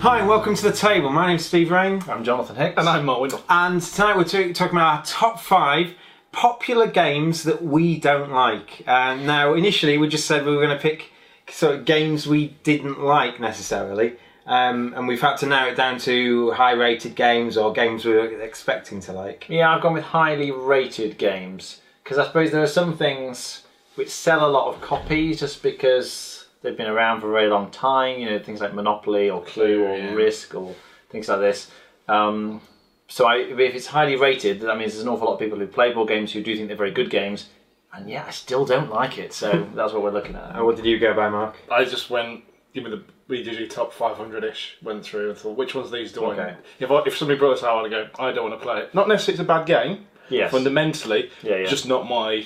Hi and welcome to the table. My name's Steve Raine. I'm Jonathan Hicks. And I'm Mark Windle. And tonight we're talking about our top 5 popular games that we don't like. Now, initially we just said we were going to pick sort of games we didn't like necessarily. And we've had to narrow it down to high-rated games or games we were expecting to like. Yeah, I've gone with highly rated games because I suppose there are some things which sell a lot of copies just because they've been around for a very long time. You know, things like Monopoly or Clue or Risk or things like this. If it's highly rated, that means there's an awful lot of people who play board games who do think they're very good games. And yeah, I still don't like it. So that's what we're looking at. And what did you go by, Mark? I just went, we did your top 500-ish, went through and thought, which ones of these do I... If somebody brought this out, I'd go, I don't want to play it. Not necessarily it's a bad game, fundamentally, just not my...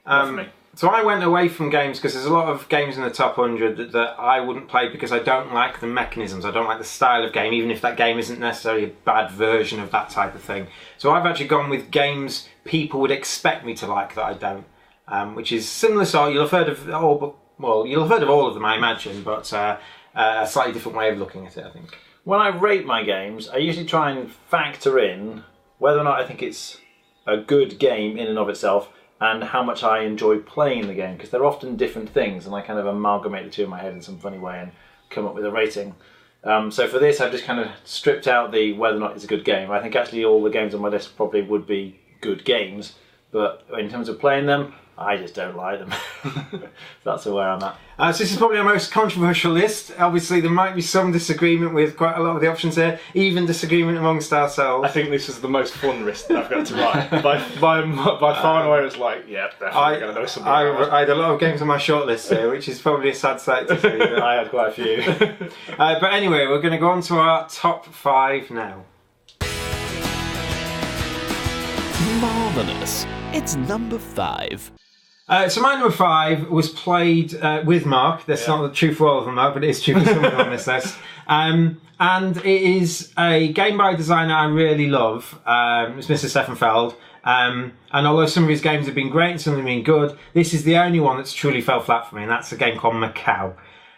not for me. So I went away from games because there's a lot of games in the top 100 that I wouldn't play because I don't like the mechanisms, I don't like the style of game, even if that game isn't necessarily a bad version of that type of thing. So I've actually gone with games people would expect me to like that I don't, which is similar. So you'll have heard of you'll have heard of all of them, I imagine, but a slightly different way of looking at it, I think. When I rate my games, I usually try and factor in whether or not I think it's a good game in and of itself, and how much I enjoy playing the game, because they're often different things, and I kind of amalgamate the two in my head in some funny way and come up with a rating. So for this, I've just kind of stripped out the whether or not it's a good game. I think actually all the games on my list probably would be good games, but in terms of playing them, I just don't like them. That's where I'm at. So this is probably our most controversial list. Obviously there might be some disagreement with quite a lot of the options here, even disagreement amongst ourselves. I think this is the most fun list that I've got to write. by far and away it's like, yeah, definitely going to know something. I had a lot of games on my shortlist here, which is probably a sad sight to see. But I had quite a few. But anyway, we're going to go on to our top 5 now. Marvellous. It's number 5. So my number 5 was played with Mark. That's not true for all of them, Mark, but it is true for some of them on this list. And it is a game by a designer I really love. It's Mr. Stefan Feld. And although some of his games have been great and some have been good, this is the only one that's truly fell flat for me, and that's a game called Macau.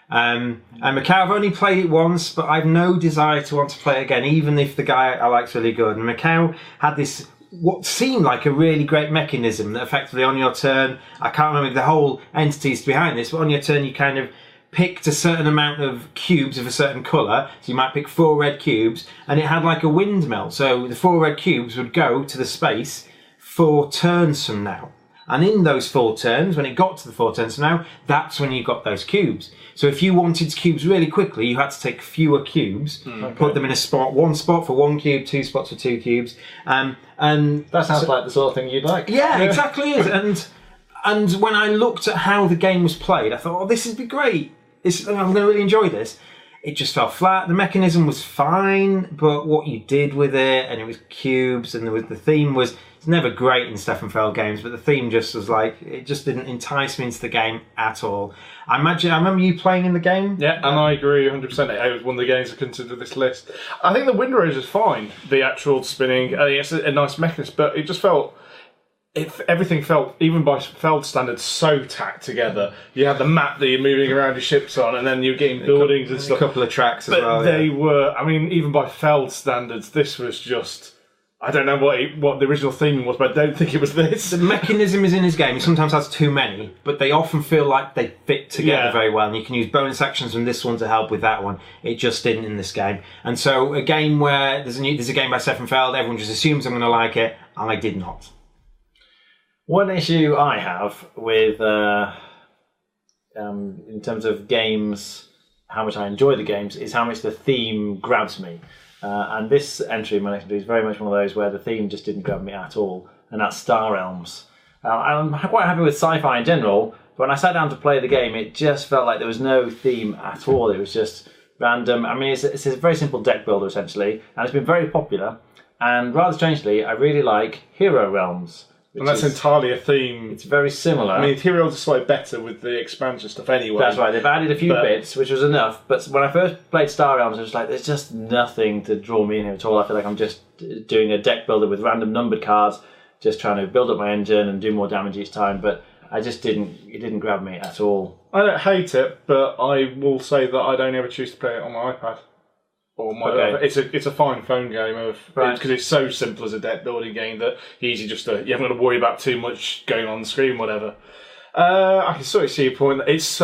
And Macau, I've only played it once, but I've no desire to want to play it again, even if the guy I like's really good. And Macau had this what seemed like a really great mechanism that effectively on your turn, I can't remember the whole entities behind this, but on your turn you kind of picked a certain amount of cubes of a certain colour, so you might pick 4 red cubes, and it had like a windmill, so the 4 red cubes would go to the space 4 turns from now. And in those 4 turns, when it got to the 4 turns from now, that's when you got those cubes. So if you wanted cubes really quickly, you had to take fewer cubes, put them in a spot, 1 spot for 1 cube, 2 spots for 2 cubes. And that sounds like the sort of thing you'd like. Yeah, exactly is. And when I looked at how the game was played, I thought, oh, this would be great. I'm going to really enjoy this. It just fell flat. The mechanism was fine, but what you did with it, and it was cubes, and the theme was... It's never great in Stefan Feld games, but the theme just was like, it just didn't entice me into the game at all. I remember you playing in the game. Yeah, and I agree 100%. It was one of the games I considered this list. I think the Wind Rose is fine. The actual spinning, it's a nice mechanism, but it just felt... everything felt, even by Feld standards, so tacked together. You had the map that you're moving around your ships on, and then you're getting buildings and stuff. A couple of tracks as well. But they were, I mean, even by Feld standards, this was just... I don't know what the original theme was, but I don't think it was this. The mechanism is in his game. He sometimes has too many, but they often feel like they fit together very well, and you can use bonus actions from this one to help with that one. It just didn't in this game. And so a game where there's a game by Stefan Feld, everyone just assumes I'm going to like it, and I did not. One issue I have with, in terms of games, how much I enjoy the games, is how much the theme grabs me. And this entry in my next entry is very much one of those where the theme just didn't grab me at all, and that's Star Realms. I'm quite happy with sci-fi in general, but when I sat down to play the game, it just felt like there was no theme at all. It was just random. I mean, it's a very simple deck builder, essentially, and it's been very popular. And rather strangely, I really like Hero Realms. And that's entirely a theme. It's very similar. I mean, Hero Realms is slightly better with the expansion stuff anyway. That's right, they've added a few bits, which was enough. But when I first played Star Realms, I was like, there's just nothing to draw me in here at all. I feel like I'm just doing a deck builder with random numbered cards, just trying to build up my engine and do more damage each time. But it didn't grab me at all. I don't hate it, but I will say that I'd only ever choose to play it on my iPad. Or my, Okay. it's a fine phone game because it's so simple as a deck building game that you haven't got to worry about too much going on the screen, whatever. I can sort of see your point. That it's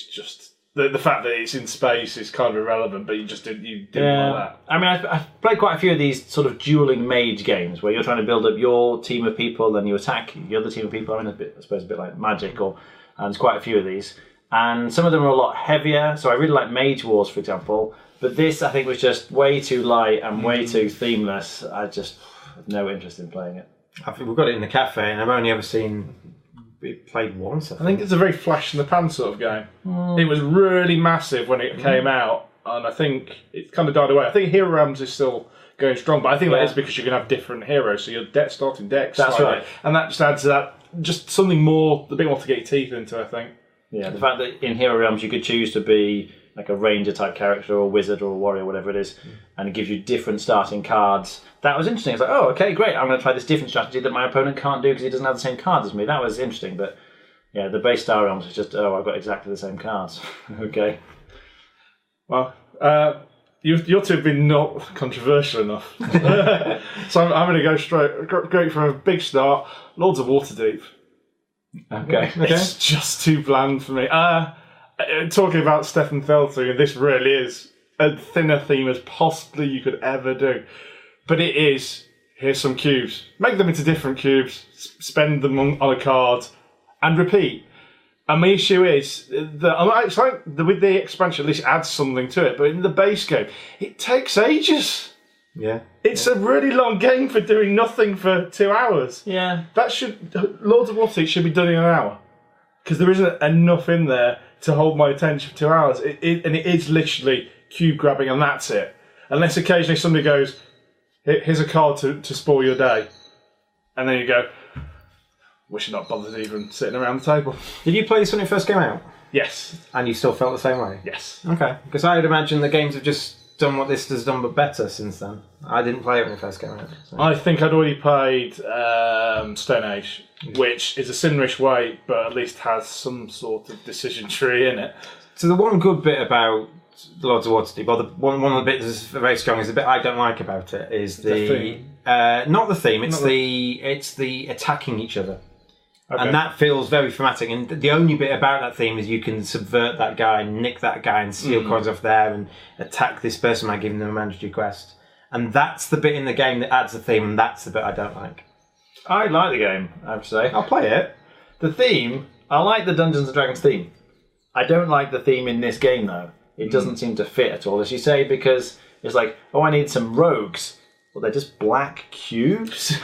just the fact that it's in space is kind of irrelevant, but you didn't like that. I mean, I've played quite a few of these sort of dueling mage games where you're trying to build up your team of people and you attack the other team of people. I mean, I suppose a bit like Magic, and there's quite a few of these. And some of them are a lot heavier, so I really like Mage Wars, for example. But this, I think, was just way too light and way too themeless. I just have no interest in playing it. I think we've got it in the cafe, and I've only ever seen it played once. I think it's a very flash in the pan sort of game. It was really massive when it came out, and I think it kind of died away. I think Hero Realms is still going strong, but I think that is because you can have different heroes, so your starting decks. That's right. And that just adds to that, just something more, a bit more to get your teeth into, I think. Yeah, the fact that in Hero Realms you could choose to be like a ranger type character or a wizard or a warrior, whatever it is, and it gives you different starting cards. That was interesting. It's like, oh, okay, great. I'm going to try this different strategy that my opponent can't do because he doesn't have the same cards as me. That was interesting, but yeah, the base Star Realms was just, I've got exactly the same cards. Okay. Well, you two have been not controversial enough, so I'm going to go straight for a big start. Lords of Waterdeep. Okay. It's just too bland for me. Talking about Stefan Felting, this really is a thinner theme as possibly you could ever do. But it is, here's some cubes. Make them into different cubes, spend them on a card, and repeat. And my issue is, it's like with the expansion, at least adds something to it, but in the base game, it takes ages. Yeah. It's a really long game for doing nothing for 2 hours. Yeah. Lords of Waterdeep should be done in an hour. Because there isn't enough in there to hold my attention for 2 hours. And it is literally cube grabbing and that's it. Unless occasionally somebody goes, here's a card to spoil your day. And then you go, wish you'd not bothered even sitting around the table. Did you play this when it first came out? Yes. And you still felt the same way? Yes. Okay. Because I would imagine the games have just done what this has done, but better since then. I didn't play it when it first came out. So. I think I'd already played Stone Age, which is a similar-ish way, but at least has some sort of decision tree in it. So the one good bit about the Lords of Waterdeep, or one of the bits that's very strong, is the bit I don't like about it is the theme. Not the theme. It's the attacking each other. Okay. And that feels very thematic. And the only bit about that theme is you can subvert that guy, nick that guy, and steal cards off there, and attack this person by giving them a mandatory quest. And that's the bit in the game that adds the theme, and that's the bit I don't like. I like the game, I have to say. I'll play it. The theme, I like the Dungeons & Dragons theme. I don't like the theme in this game, though. It doesn't seem to fit at all, as you say, because it's like, I need some rogues. Well, they're just black cubes?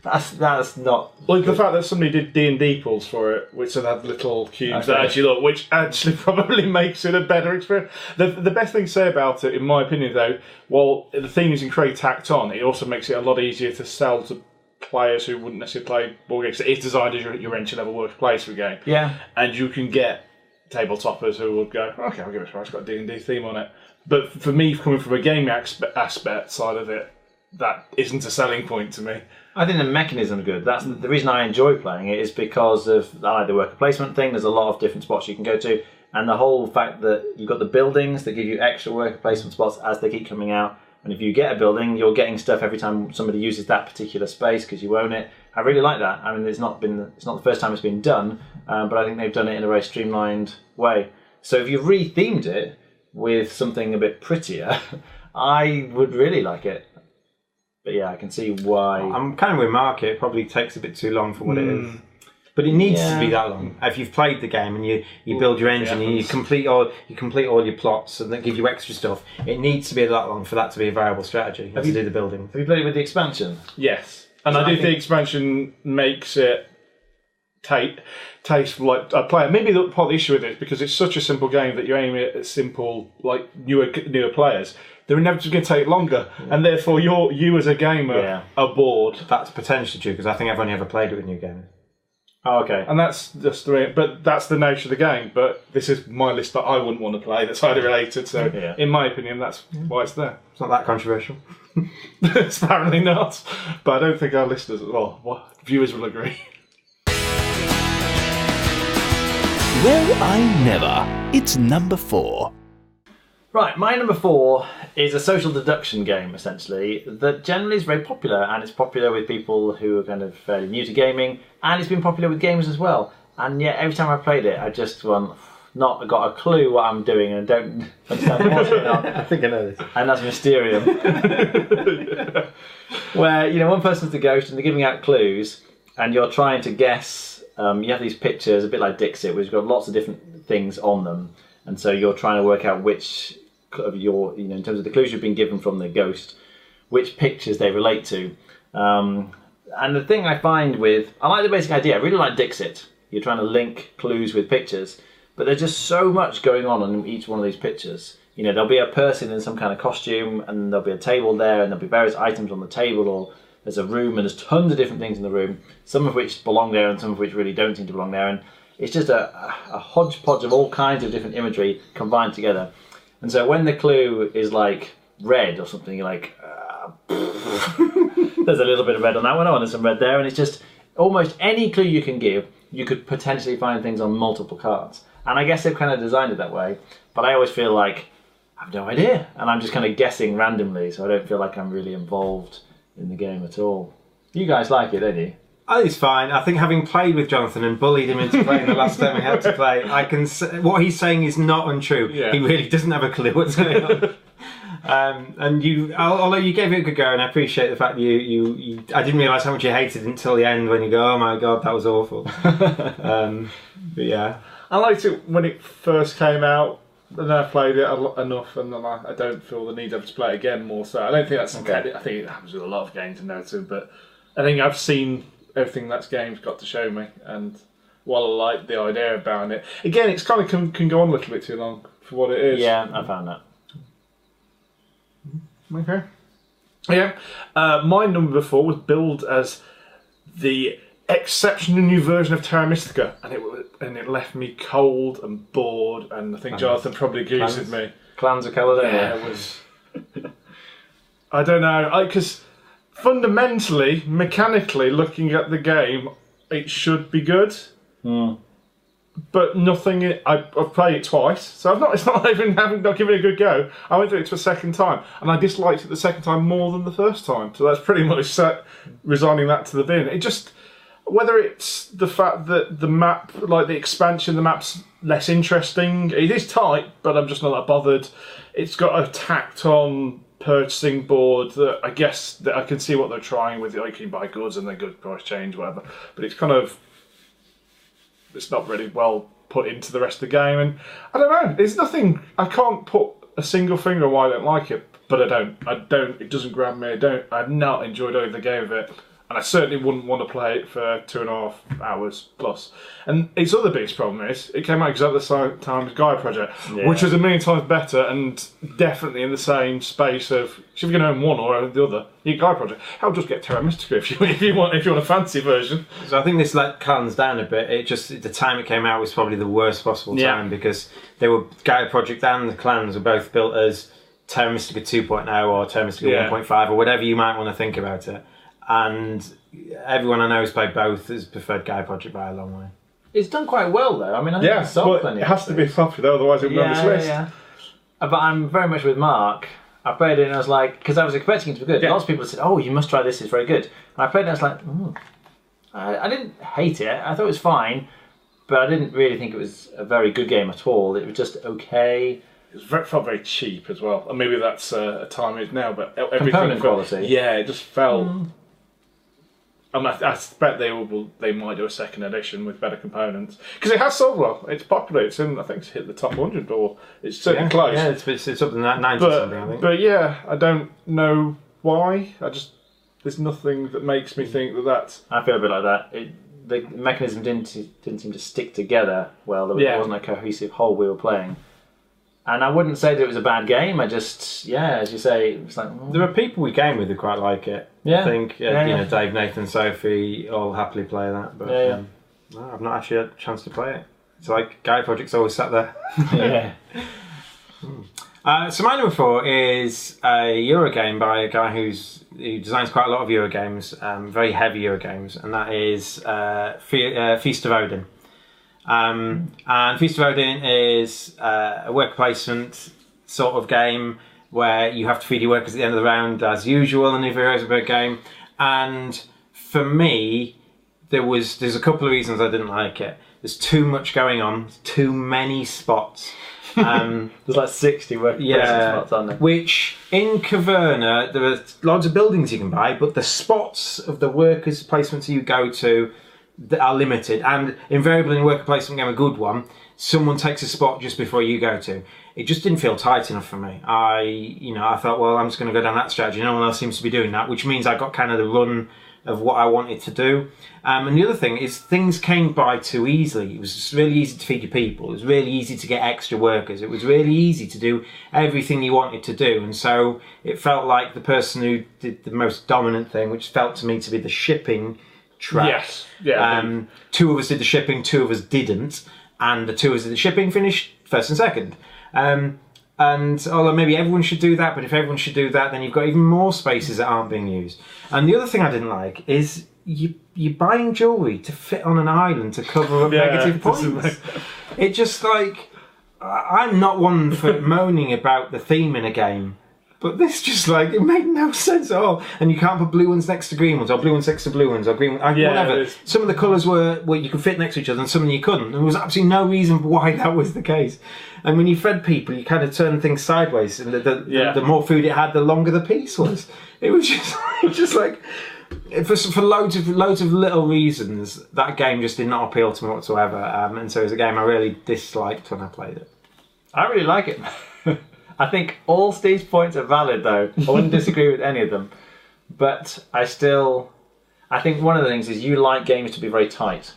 That's not... Like the fact that somebody did D&D pools for it, which had little cubes that actually look, which actually probably makes it a better experience. The best thing to say about it, in my opinion, though, while the theme is incredibly tacked on, it also makes it a lot easier to sell to players who wouldn't necessarily play board games. It's designed as your entry-level work placement game. Yeah. And you can get tabletoppers who will go, okay, I'll give it a try, it's got a D&D theme on it. But for me, coming from a gaming aspect side of it, that isn't a selling point to me. I think the mechanism's good. That's the reason I enjoy playing it, is because of I like the worker placement thing. There's a lot of different spots you can go to, and the whole fact that you've got the buildings that give you extra worker placement spots as they keep coming out. And if you get a building, you're getting stuff every time somebody uses that particular space because you own it. I really like that. I mean, it's not the first time it's been done, but I think they've done it in a very streamlined way. So if you've re-themed it with something a bit prettier, I would really like it. But yeah, I can see why. I'm kind of with Mark. It probably takes a bit too long for what it is. But it needs to be that long. If you've played the game and you build your engine and you complete all your plots and that give you extra stuff, it needs to be that long for that to be a viable strategy. To do the building. Have you played it with the expansion? Yes, and I do think the expansion makes it taste like a player. Maybe part of the issue with it is because it's such a simple game that you're aiming at simple, like newer players. They're inevitably going to take longer, and therefore you as a gamer are bored. That's potentially true because I think I've only ever played it with new gamers. Oh, okay. And that's just the way, but that's the nature of the game. But this is my list that I wouldn't want to play. That's highly related. So, in my opinion, that's why it's there. It's not that controversial. It's apparently not. But I don't think our listeners, viewers will agree. Well, I never. It's number 4. Right, my number 4 is a social deduction game, essentially, that generally is very popular, and it's popular with people who are kind of fairly new to gaming, and it's been popular with gamers as well. And yet, every time I played it, I just not got a clue what I'm doing and don't understand what's going on. I think I know this. And that's Mysterium. Where, one person's the ghost and they're giving out clues, and you're trying to guess. You have these pictures, a bit like Dixit, where you've got lots of different things on them, and so you're trying to work out which of your, in terms of the clues you've been given from the ghost, which pictures they relate to. And the thing I find I like the basic idea. I really like Dixit. You're trying to link clues with pictures, but there's just so much going on in each one of these pictures. There'll be a person in some kind of costume, and there'll be a table there, and there'll be various items on the table, or there's a room, and there's tons of different things in the room, some of which belong there and some of which really don't seem to belong there. And it's just a hodgepodge of all kinds of different imagery combined together. And so when the clue is like red or something, you're like, there's a little bit of red on that one, there's some red there, and it's just almost any clue you can give, you could potentially find things on multiple cards. And I guess they've kind of designed it that way, but I always feel like I have no idea, and I'm just kind of guessing randomly, so I don't feel like I'm really involved in the game at all. You guys like it, don't you? I think it's fine. I think having played with Jonathan and bullied him into playing the last time we had to play, I can what he's saying is not untrue. Yeah. He really doesn't have a clue what's going on. And although you gave it a good go, and I appreciate the fact that I didn't realise how much you hated it until the end when you go, oh my god, that was awful. But yeah. I liked it when it first came out, and then I played it enough, and then I don't feel the need to have to play it again more. So I don't think that's okay. I think it happens with a lot of games in narrative, but I think I've seen everything that game's got to show me, and while I like the idea about it, again, it's kind of can go on a little bit too long for what it is. Yeah, I found that. Okay. Yeah. My number 4 was billed as the exceptional new version of Terra Mystica, and it left me cold and bored, and I think Jonathan probably agrees with me. Clans of Caledonia. Yeah, it was. I don't know, because fundamentally, mechanically, looking at the game, it should be good. But nothing. I've played it twice, so it's not even not given it a good go. I went through it for a second time, and I disliked it the second time more than the first time. So that's pretty much resigning that to the bin. It just, whether it's the fact that the map, like the expansion, the map's less interesting. It is tight, but I'm just not that bothered. It's got a tacked on purchasing board that I guess that I can see what they're trying with. Like, you can buy goods and then good price change, whatever. But it's kind of, it's not really well put into the rest of the game, and I don't know. There's nothing. I can't put a single finger on why I don't like it, but I don't. It doesn't grab me. I've not enjoyed either game of it, and I certainly wouldn't want to play it for 2.5 hours plus. And its other biggest problem is it came out exactly the same time as Gaia Project, which was a million times better and definitely in the same space of, if you're going to own one or the other, you Gaia Project. I'll just get Terra Mystica if you want a fancy version. So I think this let clans down a bit. It just, the time it came out was probably the worst possible time, because they were, Gaia Project and the clans were both built as Terra Mystica 2.0 or Terra Mystica 1.5 or whatever you might want to think about it. And everyone I know who's played both has preferred Gaia Project by a long way. It's done quite well though. I mean, I think it's sold plenty. It has to be popular, otherwise it wouldn't be on this list. Yeah. But I'm very much with Mark. I played it and I was like, because I was expecting it to be good. Yeah. Lots of people said, "Oh, you must try this; it's very good." And I played it and I was like, I didn't hate it. I thought it was fine, but I didn't really think it was a very good game at all. It was just okay. It felt very cheap as well, and maybe that's a time it is now. But everything Component quality. Yeah, it just felt. I expect they might do a second edition with better components, because it has sold well. It's popular. It's in, I think it's hit the top 100, or it's certainly close. Yeah, it's up to 90 something, I think. But yeah, I don't know why. There's nothing that makes me think that that's. I feel a bit like that. The mechanism didn't seem to stick together well. There wasn't a cohesive whole we were playing. And I wouldn't say that it was a bad game. I just, as you say, it's like... There are people we game with who quite like it. Yeah. I think, you know, Dave, Nathan, Sophie all happily play that. But no, I've not actually had a chance to play it. It's like Gaia Project's always sat there. So my number 4 is a Euro game by a guy who designs quite a lot of Euro games, very heavy Euro games, and that is Feast of Odin. And Feast of Odin is a worker placement sort of game where you have to feed your workers at the end of the round as usual in every Rosenberg game. And for me, there's a couple of reasons I didn't like it. There's too much going on, too many spots. There's like 60 working spots, aren't there? Which in Caverna there are lots of buildings you can buy, but the spots of the workers' placements you go to that are limited, and invariably in a worker placement game, a good one, someone takes a spot just before you go to. It just didn't feel tight enough for me. I thought, well, I'm just going to go down that strategy. No one else seems to be doing that, which means I got kind of the run of what I wanted to do. And the other thing is things came by too easily. It was just really easy to feed your people. It was really easy to get extra workers. It was really easy to do everything you wanted to do. And so it felt like the person who did the most dominant thing, which felt to me to be the shipping track. Yes. Yeah. 2 of us did the shipping, 2 of us didn't. And the 2 of us did the shipping finished first and second. And although maybe everyone should do that, but if everyone should do that, then you've got even more spaces that aren't being used. And the other thing I didn't like is you're buying jewellery to fit on an island to cover up negative points. It just like, I'm not one for moaning about the theme in a game, but this just like, it made no sense at all. And you can't put blue ones next to green ones, or blue ones next to blue ones, or green ones, whatever. Some of the colours were you could fit next to each other, and some you couldn't. And there was absolutely no reason why that was the case. And when you fed people, you kind of turned things sideways, and the more food it had, the longer the piece was. It was just like, for loads of little reasons, that game just did not appeal to me whatsoever. And so it was a game I really disliked when I played it. I really like it. I think all Steve's points are valid, though. I wouldn't disagree with any of them. But I think one of the things is you like games to be very tight.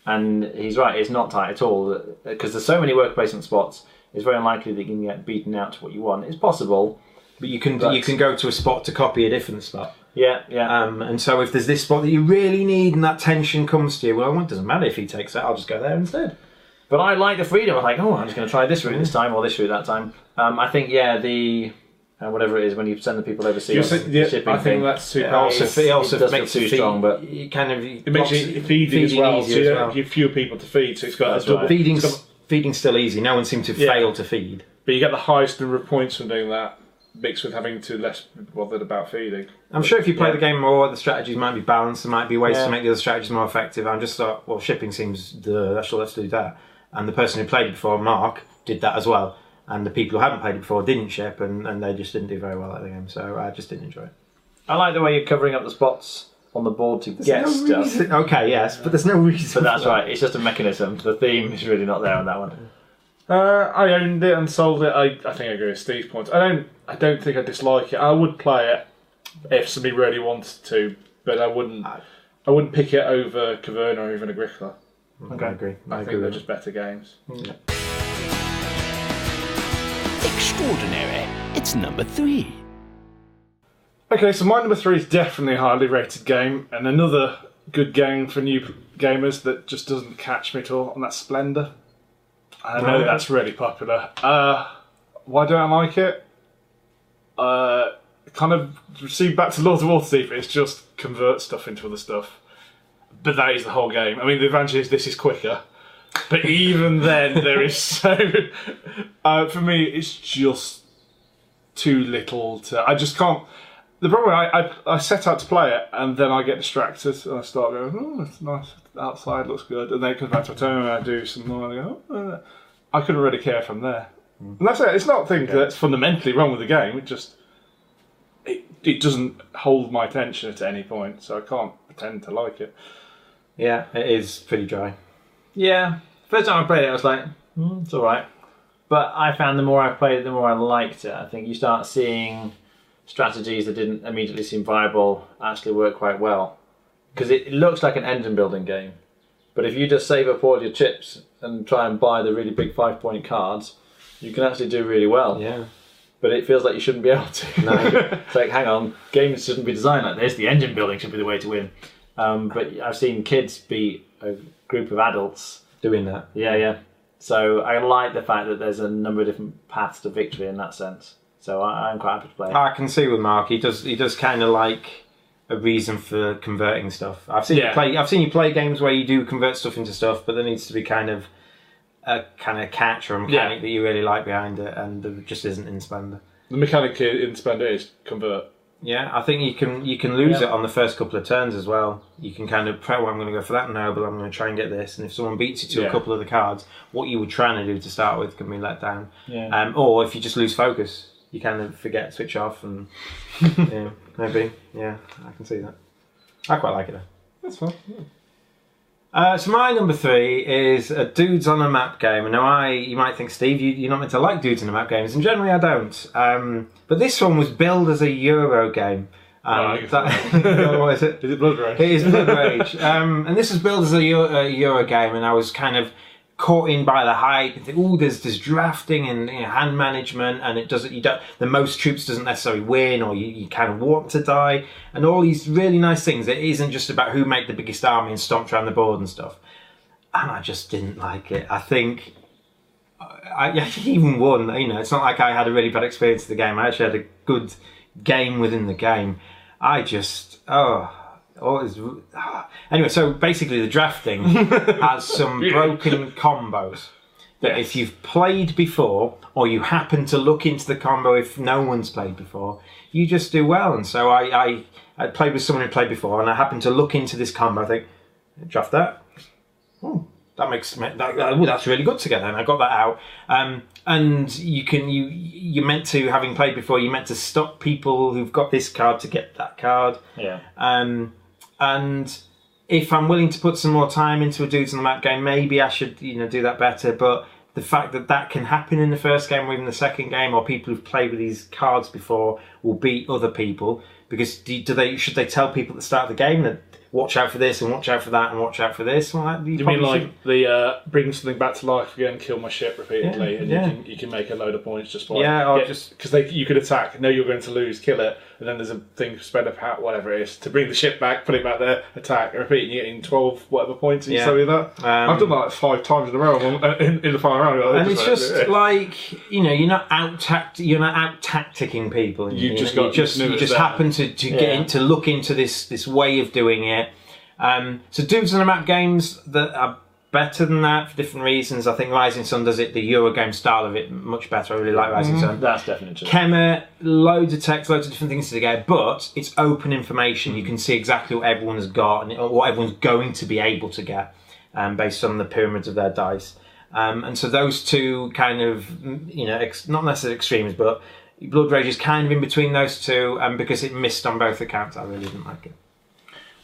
And he's right, it's not tight at all. Because there's so many worker placement spots, it's very unlikely that you can get beaten out to what you want. It's possible. But you can go to a spot to copy a different spot. Yeah. And so if there's this spot that you really need and that tension comes to you, well, it doesn't matter if he takes that, I'll just go there instead. But I like the freedom. I'm like, I'm just going to try this route this time, or this route that time. I think, the whatever it is when you send the people overseas, shipping I think that's too. It also makes it too strong, but it makes you feeding as well. So you have fewer people to feed. So it's got feeding's still easy. No one seemed to fail to feed. But you get the highest number of points from doing that, mixed with having to less bothered about feeding. I'm sure if you play the game more, the strategies might be balanced. There might be ways to make the other strategies more effective. I just thought, well, shipping seems let's do that. And the person who played it before, Mark, did that as well. And the people who hadn't played it before didn't ship, and they just didn't do very well at the game. So I just didn't enjoy it. I like the way you're covering up the spots on the board to get stuff. Okay, yes, but there's no reason. But that's right. It's just a mechanism. The theme is really not there on that one. I owned it and sold it. I think I agree with Steve's points. I don't think I dislike it. I would play it if somebody really wanted to, but I wouldn't pick it over Caverna or even Agricola. Okay, I agree. I think they're just better games. Yeah. Extraordinary. It's number 3. Okay, so my number 3 is definitely a highly rated game, and another good game for new gamers that just doesn't catch me at all, and that's Splendor. I know that's really popular. Why don't I like it? Kind of receive back to Lords of Waterdeep, it's just convert stuff into other stuff. But that is the whole game. I mean, the advantage is this is quicker. But even then, there is so... for me, it's just too little to... I just can't... The problem, I set out to play it, and then I get distracted, and I start going, it's nice, outside looks good, and then it comes back to a turn, and I do some more, and I go, I couldn't really care from there. And that's it. It's not a thing that's fundamentally wrong with the game, it just... It doesn't hold my attention at any point, so I can't pretend to like it. Yeah, it is pretty dry. Yeah. First time I played it, I was like, it's alright. But I found the more I played it, the more I liked it. I think you start seeing strategies that didn't immediately seem viable actually work quite well. Because it looks like an engine building game. But if you just save up all your chips and try and buy the really big 5-point cards, you can actually do really well. Yeah. But it feels like you shouldn't be able to. No. It's like, hang on, games shouldn't be designed like this. The engine building should be the way to win. But I've seen kids beat a group of adults doing that. Yeah. So I like the fact that there's a number of different paths to victory in that sense. So I'm quite happy to play it. I can see with Mark, he does kind of like a reason for converting stuff. I've seen you play games where you do convert stuff into stuff, but there needs to be kind of a kind of catch or a mechanic that you really like behind it, and there just isn't in Splendor. The mechanic in Splendor is convert. Yeah, I think you can lose it on the first couple of turns as well. You can kind of I'm going to go for that noble, I'm going to try and get this, and if someone beats you to a couple of the cards, what you were trying to do to start with can be let down. Yeah. Or if you just lose focus, you kind of forget, switch off, and maybe I can see that. I quite like it though. That's fine. So my number 3 is a Dudes on a Map game. And now you might think, Steve, you're not meant to like Dudes on a Map games, and generally I don't. But this one was billed as a Euro game. What is it? Is it Blood Rage? It is Blood Rage. And this was billed as a Euro game, and I was kind of caught in by the hype and think, there's drafting and hand management, and the most troops doesn't necessarily win, or you kind of want to die, and all these really nice things. It isn't just about who made the biggest army and stomped around the board and stuff. And I just didn't like it. I think I even won. It's not like I had a really bad experience of the game. I actually had a good game within the game. I just Anyway, so basically the drafting has some broken combos that if you've played before, or you happen to look into the combo if no one's played before, you just do well. And so I played with someone who played before, and I happened to look into this combo. I think, draft that. That's really good together, and I got that out. And you're meant to, having played before, you're meant to stop people who've got this card to get that card. Yeah. And if I'm willing to put some more time into a Dudes on the Map game, maybe I should do that better. But the fact that can happen in the first game or even the second game, or people who've played with these cards before will beat other people, because should they tell people at the start of the game that watch out for this and watch out for that and watch out for this? Well, you mean like the bring something back to life again, kill my ship repeatedly, and you can make a load of points just by because you could attack, know you're going to lose, kill it, and then there's a thing spend a power, whatever it is, to bring the ship back, put it back there, attack, and repeat, and you're getting 12 whatever points. And you study that. I've done that like 5 times in a row in the final round. And it's just like you're not out tacticking people. You just happen to get to look into this way of doing it. So Dudes on the Map games that are better than that for different reasons. I think Rising Sun does it, the Eurogame style of it, much better. I really like Rising Sun. That's definitely true. Kemet, loads of text, loads of different things to get, but it's open information. You can see exactly what everyone has got and what everyone's going to be able to get based on the pyramids of their dice. And so those two kind of, not necessarily extremes, but Blood Rage is kind of in between those two, and because it missed on both accounts, I really didn't like it.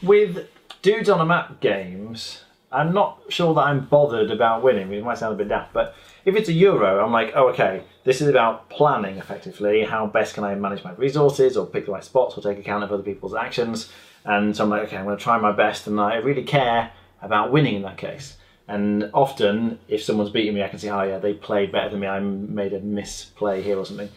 With Dudes on a Map games, I'm not sure that I'm bothered about winning. It might sound a bit daft, but if it's a Euro, I'm like, oh, okay, this is about planning effectively. How best can I manage my resources, or pick the right spots, or take account of other people's actions? And so I'm like, okay, I'm going to try my best, and I really care about winning in that case. And often, if someone's beating me, I can see, oh yeah, they played better than me, I made a misplay here or something.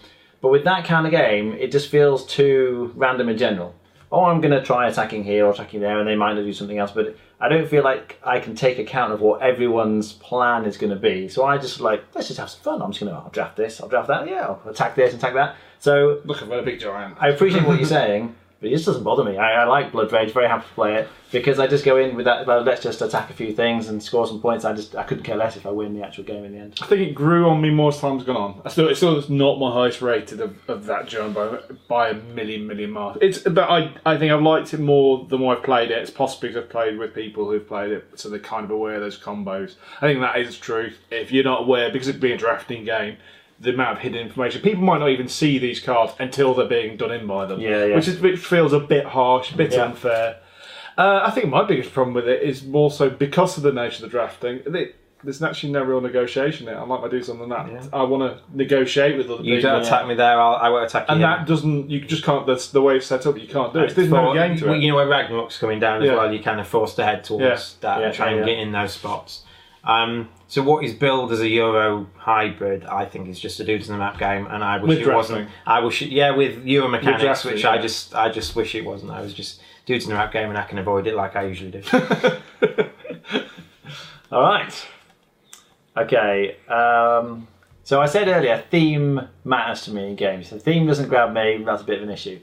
But with that kind of game, it just feels too random in general. Oh, I'm going to try attacking here or attacking there, and they might do something else, but I don't feel like I can take account of what everyone's plan is going to be. So I just let's just have some fun. I'm just going to, I'll draft this, I'll draft that, I'll attack this, attack that. So look at a big giant. I appreciate what you're saying, but it just doesn't bother me. I like Blood Rage, very happy to play it, because I just go in with that, let's just attack a few things and score some points. I couldn't care less if I win the actual game in the end. I think it grew on me more as time's gone on. It's still not my highest rated of that genre by a million miles. But I think I've liked it more the more I've played it. It's possibly because I've played with people who've played it, so they're kind of aware of those combos. I think that is true. If you're not aware, because it being a drafting game, the amount of hidden information, people might not even see these cards until they're being done in by them. Which feels a bit harsh, a bit unfair. I think my biggest problem with it is more so because of the nature of the drafting. There's actually no real negotiation in it. I like my Dudes on the Map. Yeah. I want to negotiate with other people. You don't attack me there, I won't attack you. And that doesn't, you just can't, that's the way it's set up, you can't do it. There's no game to it. You know, when Ragnarok's coming down as well, you're kind of forced to head towards that and try and get in those spots. So what is billed as a Euro hybrid, I think, is just a Dudes on the Map game, and I wish it wasn't. With Euro mechanics, which I just wish it wasn't. I was just Dudes on the Map game, and I can avoid it like I usually do. All right. Okay. So I said earlier, theme matters to me in games. If the theme doesn't grab me, that's a bit of an issue.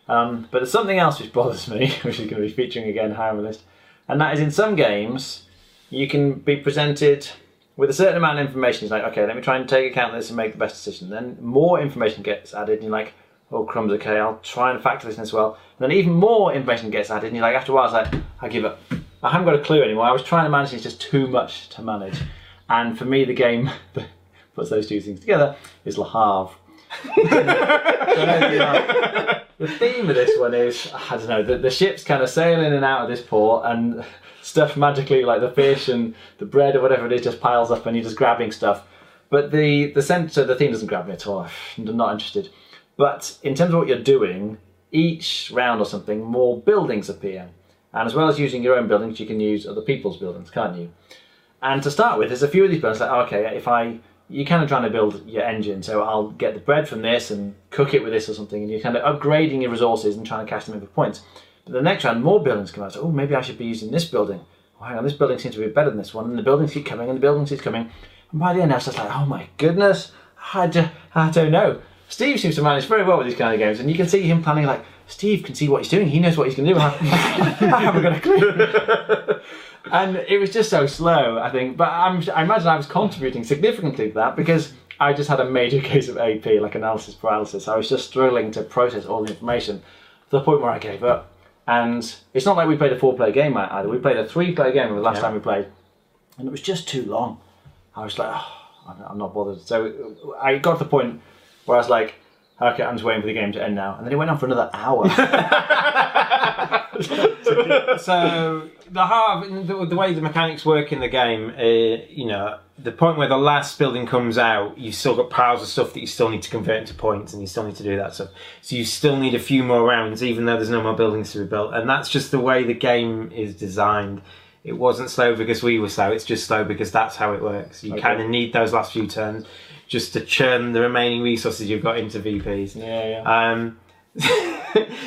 But there's something else which bothers me, which is going to be featuring again higher on the list, and that is in some games you can be presented with a certain amount of information, he's like, okay, let me try and take account of this and make the best decision. Then more information gets added, and you're like, oh crumbs, okay, I'll try and factor this in as well. And then even more information gets added, and you're like, after a while, it's like, I give up. I haven't got a clue anymore. I was trying to manage, it's just too much to manage. And for me, the game that puts those two things together is Le Havre. The theme of this one is, I don't know, the ship's kind of sailing in and out of this port, and stuff magically, like the fish and the bread or whatever it is, just piles up and you're just grabbing stuff. But the theme doesn't grab me at all. I'm not interested. But in terms of what you're doing, each round or something, more buildings appear. And as well as using your own buildings, you can use other people's buildings, can't you? And to start with, there's a few of these buildings like, okay, you're kind of trying to build your engine, so I'll get the bread from this and cook it with this or something, and you're kind of upgrading your resources and trying to cash them in for points. But the next round, more buildings come out. So, maybe I should be using this building. Oh, hang on, this building seems to be better than this one, and the buildings keep coming, and the buildings keep coming. And by the end, I was just like, oh my goodness, I don't know. Steve seems to manage very well with these kind of games, and you can see him planning like, Steve can see what he's doing, he knows what he's going to do. I haven't got a clue. And it was just so slow, I think. But I imagine I was contributing significantly to that because I just had a major case of AP, like analysis paralysis. I was just struggling to process all the information to the point where I gave up. And it's not like we played a 4-player game either. We played a 3-player game the last time we played. And it was just too long. I was like, oh, I'm not bothered. So I got to the point where I was like, okay, I'm just waiting for the game to end now. And then it went on for another hour. So the way the mechanics work in the game, the point where the last building comes out, you've still got piles of stuff that you still need to convert into points, and you still need to do that stuff. So you still need a few more rounds, even though there's no more buildings to be built. And that's just the way the game is designed. It wasn't slow because we were slow, it's just slow because that's how it works. You kind of need those last few turns just to churn the remaining resources you've got into VPs.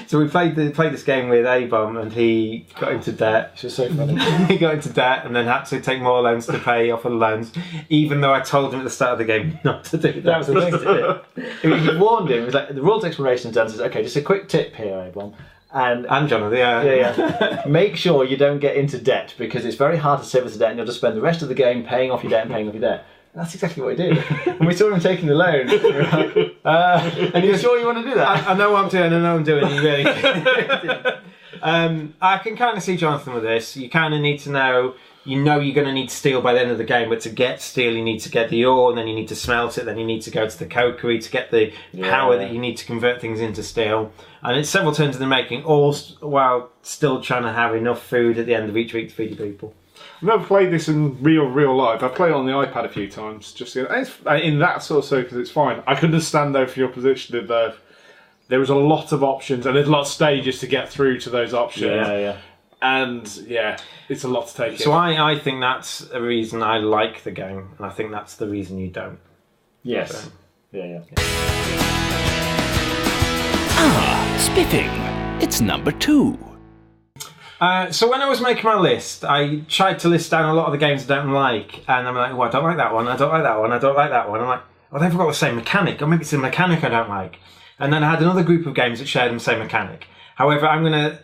So we played this game with A-Bomb, and he got into debt. It's just so funny. He got into debt and then had to take more loans to pay off of the loans, even though I told him at the start of the game not to do that. That was the thing. He warned him. It was like, the rules explanation is done. Says, okay, just a quick tip here, A-Bomb. And Jonathan, yeah. Make sure you don't get into debt, because it's very hard to service the debt, and you'll just spend the rest of the game paying off your debt and paying off your debt. And that's exactly what he did. And we saw him taking the loan. And you're sure you want to do that? I know what I'm doing. I know what I'm doing. He really I can kind of see Jonathan with this. You kind of need to know. You're going to need steel by the end of the game, but to get steel, you need to get the ore, and then you need to smelt it, then you need to go to the cokery to get the power that you need to convert things into steel. And it's several turns in the making, all while still trying to have enough food at the end of each week to feed your people. I've never played this in real life. I've played it on the iPad a few times. Just in that sort of circles, it's fine. I can understand though, from your position, that there was a lot of options and there's a lot of stages to get through to those options. Yeah. And it's a lot to take in. So I think that's a reason I like the game, and I think that's the reason you don't. Yes. So. Yeah. Spiffing. It's number 2. So when I was making my list, I tried to list down a lot of the games I don't like, and I'm like, oh, I don't like that one, I don't like that one, I don't like that one. I'm like, oh, they've got the same mechanic, or maybe it's a mechanic I don't like. And then I had another group of games that shared the same mechanic. However, I'm going to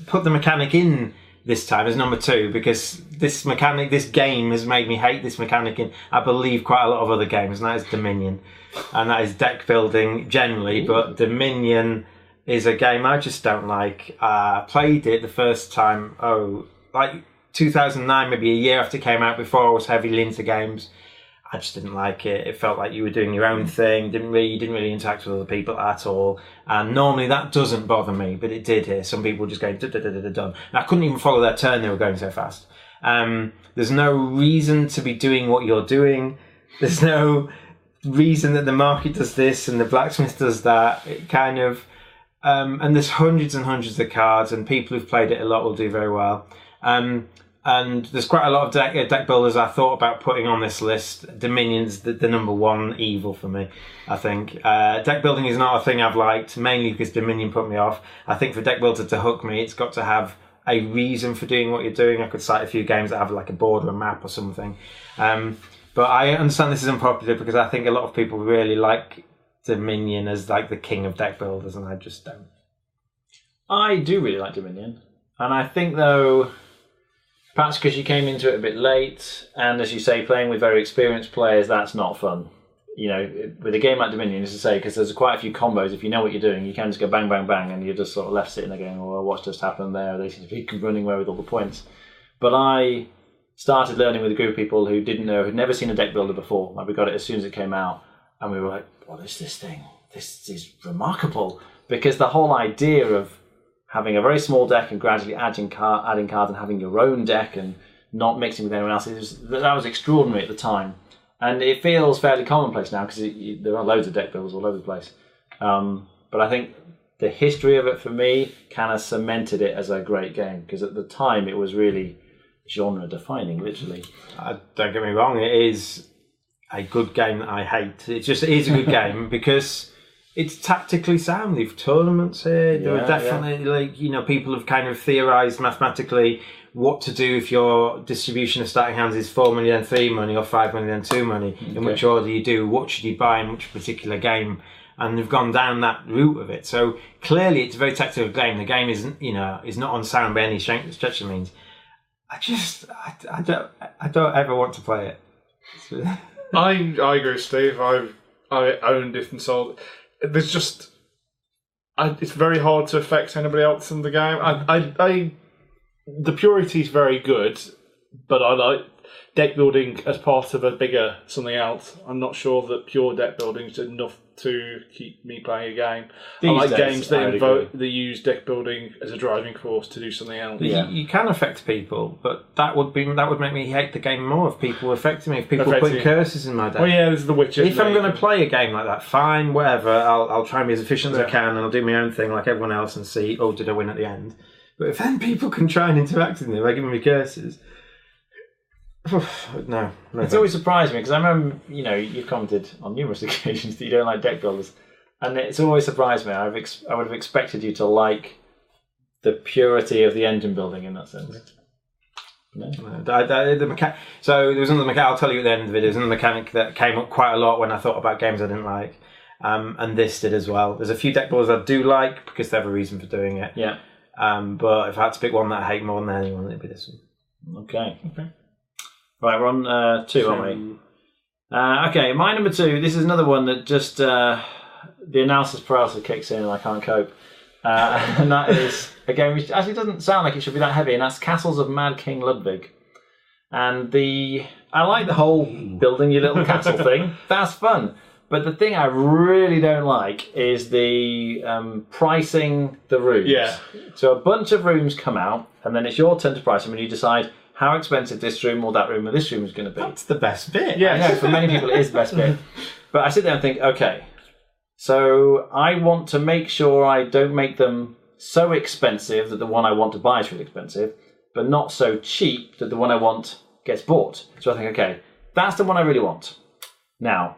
put the mechanic in this time as number 2, because this game has made me hate this mechanic in, I believe, quite a lot of other games, and that is Dominion. And that is deck building generally, but Dominion is a game I just don't like. I played it the first time, like 2009, maybe a year after it came out, before I was heavily into games. I just didn't like it. It felt like you were doing your own thing. You didn't really interact with other people at all. And normally that doesn't bother me, but it did here. Some people just going done. And I couldn't even follow their turn. They were going so fast. There's no reason to be doing what you're doing. There's no reason that the market does this and the blacksmith does that. It kind of. And there's hundreds and hundreds of cards, and people who've played it a lot will do very well. And there's quite a lot of deck builders I thought about putting on this list. Dominion's the number 1 evil for me, I think. Deck building is not a thing I've liked, mainly because Dominion put me off. I think for deck builder to hook me, it's got to have a reason for doing what you're doing. I could cite a few games that have like a board or a map or something. But I understand this is unpopular because I think a lot of people really like Dominion as like the king of deck builders, and I just don't. I do really like Dominion, and I think though Perhaps because you came into it a bit late, and as you say, playing with very experienced players, that's not fun. You know, with a game like Dominion, as I say, because there's quite a few combos. If you know what you're doing, you can just go bang, bang, bang, and you're just sort of left sitting there going, well, what's just happened there? They seem to be running away with all the points. But I started learning with a group of people who didn't know, who'd never seen a deck builder before. Like, we got it as soon as it came out, and we were like, what is this thing? This is remarkable. Because the whole idea of having a very small deck and gradually adding cards and having your own deck and not mixing with anyone else, that was extraordinary at the time. And it feels fairly commonplace now because there are loads of deck builders all over the place. But I think the history of it for me kind of cemented it as a great game because at the time it was really genre defining, literally. Don't get me wrong, it is a good game that I hate. It is a good game because it's tactically sound. They've tournaments here. There are definitely people have kind of theorised mathematically what to do if your distribution of starting hands is 4 money then 3 money or 5 money then 2 money. In which order you do, what should you buy in which particular game, and they've gone down that route of it. So clearly it's a very tactical game. The game isn't is not on sound by any stretch of the means. I don't ever want to play it. I agree with Steve. I owned it and sold it. There's just it's very hard to affect anybody else in the game. The purity is very good, but I like deck building as part of a bigger something else. I'm not sure that pure deck building is enough to keep me playing a game. I like games that use deck building as a driving force to do something else. You can affect people, but that would make me hate the game more if people affected me. If people put curses in my deck. Oh yeah, there's The Witcher. If I'm going to play a game like that, fine, whatever. I'll try and be as efficient as I can, and I'll do my own thing like everyone else and see, oh, did I win at the end? But if then people can try and interact with me by giving me curses, no. It's always surprised me because I remember, you've commented on numerous occasions that you don't like deck builders, and it's always surprised me. I would have expected you to like the purity of the engine building in that sense. No. So there was another mechanic. I'll tell you at the end of the video. There's another mechanic that came up quite a lot when I thought about games I didn't like, and this did as well. There's a few deck builders I do like because they have a reason for doing it. Yeah. But if I had to pick one that I hate more than anyone, it'd be this one. Okay. Right, we're on 2, aren't we? Okay, my number 2. This is another one that just the analysis paralysis kicks in and I can't cope. And that is a game which actually doesn't sound like it should be that heavy, and that's Castles of Mad King Ludwig. And I like the whole building your little castle thing. That's fun. But the thing I really don't like is the pricing the rooms. Yeah. So a bunch of rooms come out, and then it's your turn to price them, and you decide how expensive this room or that room or this room is going to be. That's the best bit. Yeah, I know, for many people it is the best bit. But I sit there and think, okay, so I want to make sure I don't make them so expensive that the one I want to buy is really expensive, but not so cheap that the one I want gets bought. So I think, okay, that's the one I really want. Now,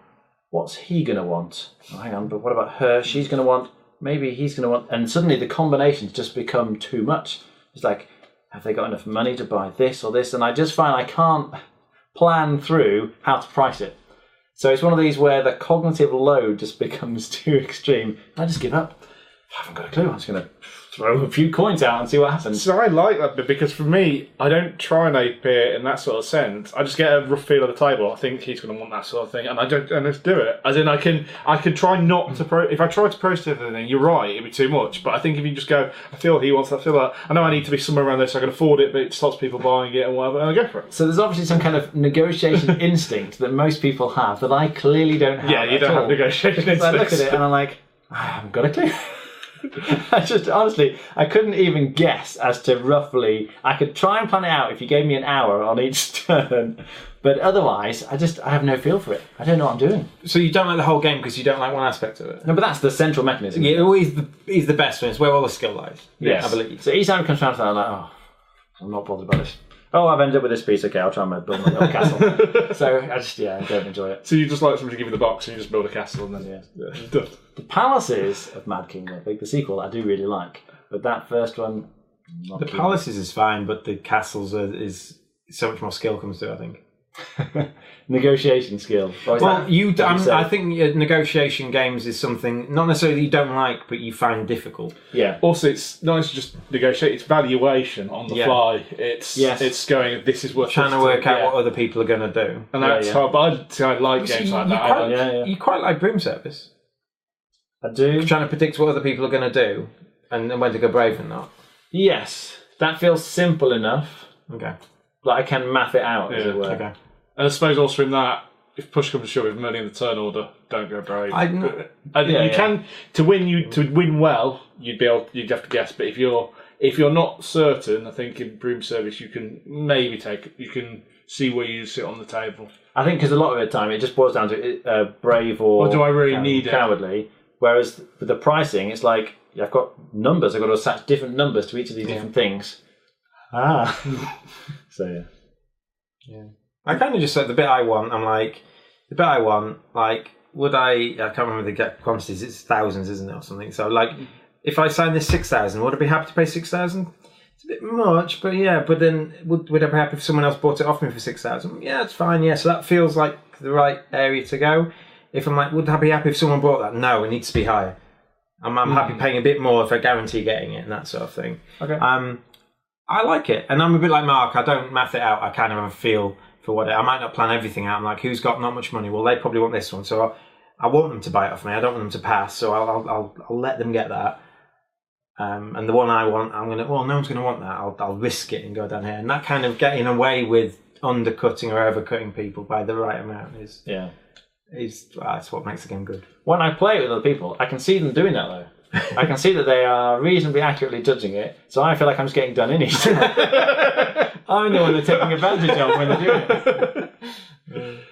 what's he going to want? Oh, hang on, but what about her? She's going to want, maybe he's going to want, and suddenly the combinations just become too much. It's like, have they got enough money to buy this or this? And I just find I can't plan through how to price it. So it's one of these where the cognitive load just becomes too extreme. I just give up. I haven't got a clue. I'm just going to throw a few coins out and see what happens. So I like that bit because for me, I don't try and ape it in that sort of sense. I just get a rough feel of the table. I think he's going to want that sort of thing, and I just do it. As in, I can try not to if I try to process everything, you're right, it'd be too much. But I think if you just go, I feel he wants that, I feel that. I know I need to be somewhere around there so I can afford it, but it stops people buying it and whatever, and I go for it. So there's obviously some kind of negotiation instinct that most people have that I clearly don't have. Yeah, you don't have negotiation instinct. So I look at it and I'm like, I haven't got a clue. I just honestly, I couldn't even guess as to roughly. I could try and plan it out if you gave me an hour on each turn, but otherwise, I have no feel for it. I don't know what I'm doing. So you don't like the whole game because you don't like one aspect of it? No, but that's the central mechanism. Yeah, he's the best one. It's where all the skill lies. Yes. I believe. So each time it comes around to that, I'm like, oh, I'm not bothered about this. Oh, I've ended up with this piece. Okay, I'll try and build my little castle. So I don't enjoy it. So you just like somebody to give you the box and you just build a castle and then done. The Palaces of Mad King Ludwig, the sequel, I do really like, but that first one, the Palaces is fine, but the castles is so much more skill comes to it, I think. Negotiation skill. Well, I think negotiation games is something not necessarily you don't like, but you find difficult. Yeah. Also, it's not just negotiate; it's valuation on the fly. It's going. This is worth trying to work out what other people are going to do, and that's hard. But I like games like that. You quite like Broom Service. I do. Trying to predict what other people are going to do, and when to go brave and not. Yes, that feels simple enough. Okay. Like I can math it out, as it were. Okay. And I suppose also in that, if push comes to shove, if money in the turn order, don't go brave. You can to win well. You'd have to guess, but if you're not certain, I think in Broom Service you can maybe you can see where you sit on the table. I think because a lot of the time it just boils down to brave or do I really need cowardly. Whereas with the pricing, it's like I've got numbers. I've got to attach different numbers to each of these different things. So yeah. I kind of just said the bit I want. I'm like, would I can't remember the quantities. It's thousands, isn't it, or something? So like, if I sign this 6,000, would I be happy to pay 6,000? It's a bit much, but yeah. But then would I be happy if someone else bought it off me for 6,000? Yeah, it's fine. Yeah, so that feels like the right area to go. If I'm like, would I be happy if someone bought that? No, it needs to be higher. I'm happy paying a bit more if I guarantee getting it and that sort of thing. Okay. I like it, and I'm a bit like Mark. I don't math it out. I kind of have a feel for what I might not plan everything out. I'm like, who's got not much money? Well, they probably want this one, so I want them to buy it off me. I don't want them to pass, so I'll let them get that. And the one I want, I'm gonna. Well, no one's gonna want that. I'll risk it and go down here, and that kind of getting away with undercutting or overcutting people by the right amount is that's what makes the game good. When I play it with other people, I can see them doing that though. I can see that they are reasonably accurately judging it, so I feel like I'm just getting done in each time. I'm the one they're taking advantage of when they're doing it.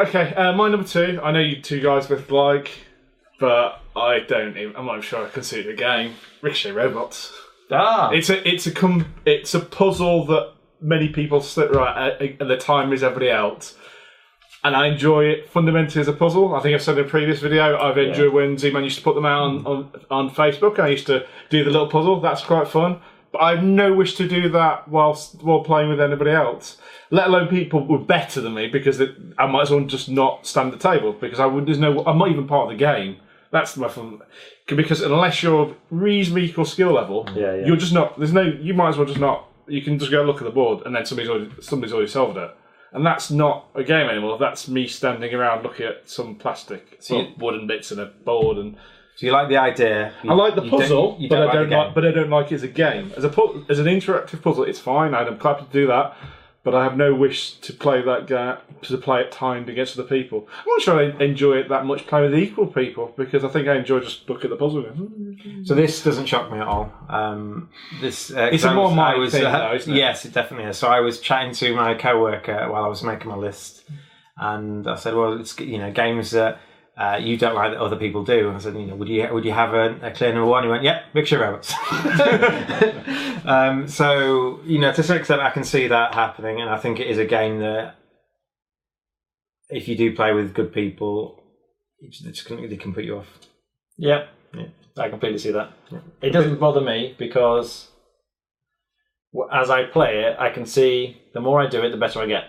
Okay, my number 2. I know you two guys both like, but I'm not even sure I consider it a game. Ricochet Robots. It's a puzzle that many people sit right at the time as everybody else. And I enjoy it fundamentally as a puzzle. I think I've said in a previous video, I've enjoyed when Z-Man used to put them out on Facebook. I used to do the little puzzle. That's quite fun. But I have no wish to do that while playing with anybody else. Let alone people who are better than me, because I might as well just not stand at the table, because I'm not even part of the game. That's my fun. Because unless you're reasonably equal skill level, you're just not. You might as well just not. You can just go look at the board, and then somebody's already solved it. And that's not a game anymore. That's me standing around looking at some plastic, wooden bits and a board. And so you like the idea. I like the puzzle, but I don't like it as a game. As an interactive puzzle, it's fine. I'm happy to do that. But I have no wish to play to play it timed against other people. I'm not sure I enjoy it that much playing with equal people, because I think I enjoy just looking at the puzzle. So this doesn't shock me at all. It's a more my thing, though, isn't it? Yes, it definitely is. So I was chatting to my co-worker while I was making my list, and I said, "Well, it's games that you don't like that other people do." I said, "Would you have a clear number 1?" He went, "Yep, Ricochet Robots." So to some extent, I can see that happening, and I think it is a game that, if you do play with good people, they can put you off. Yeah. I completely see that. Yeah. It doesn't bother me, because as I play it, I can see the more I do it, the better I get.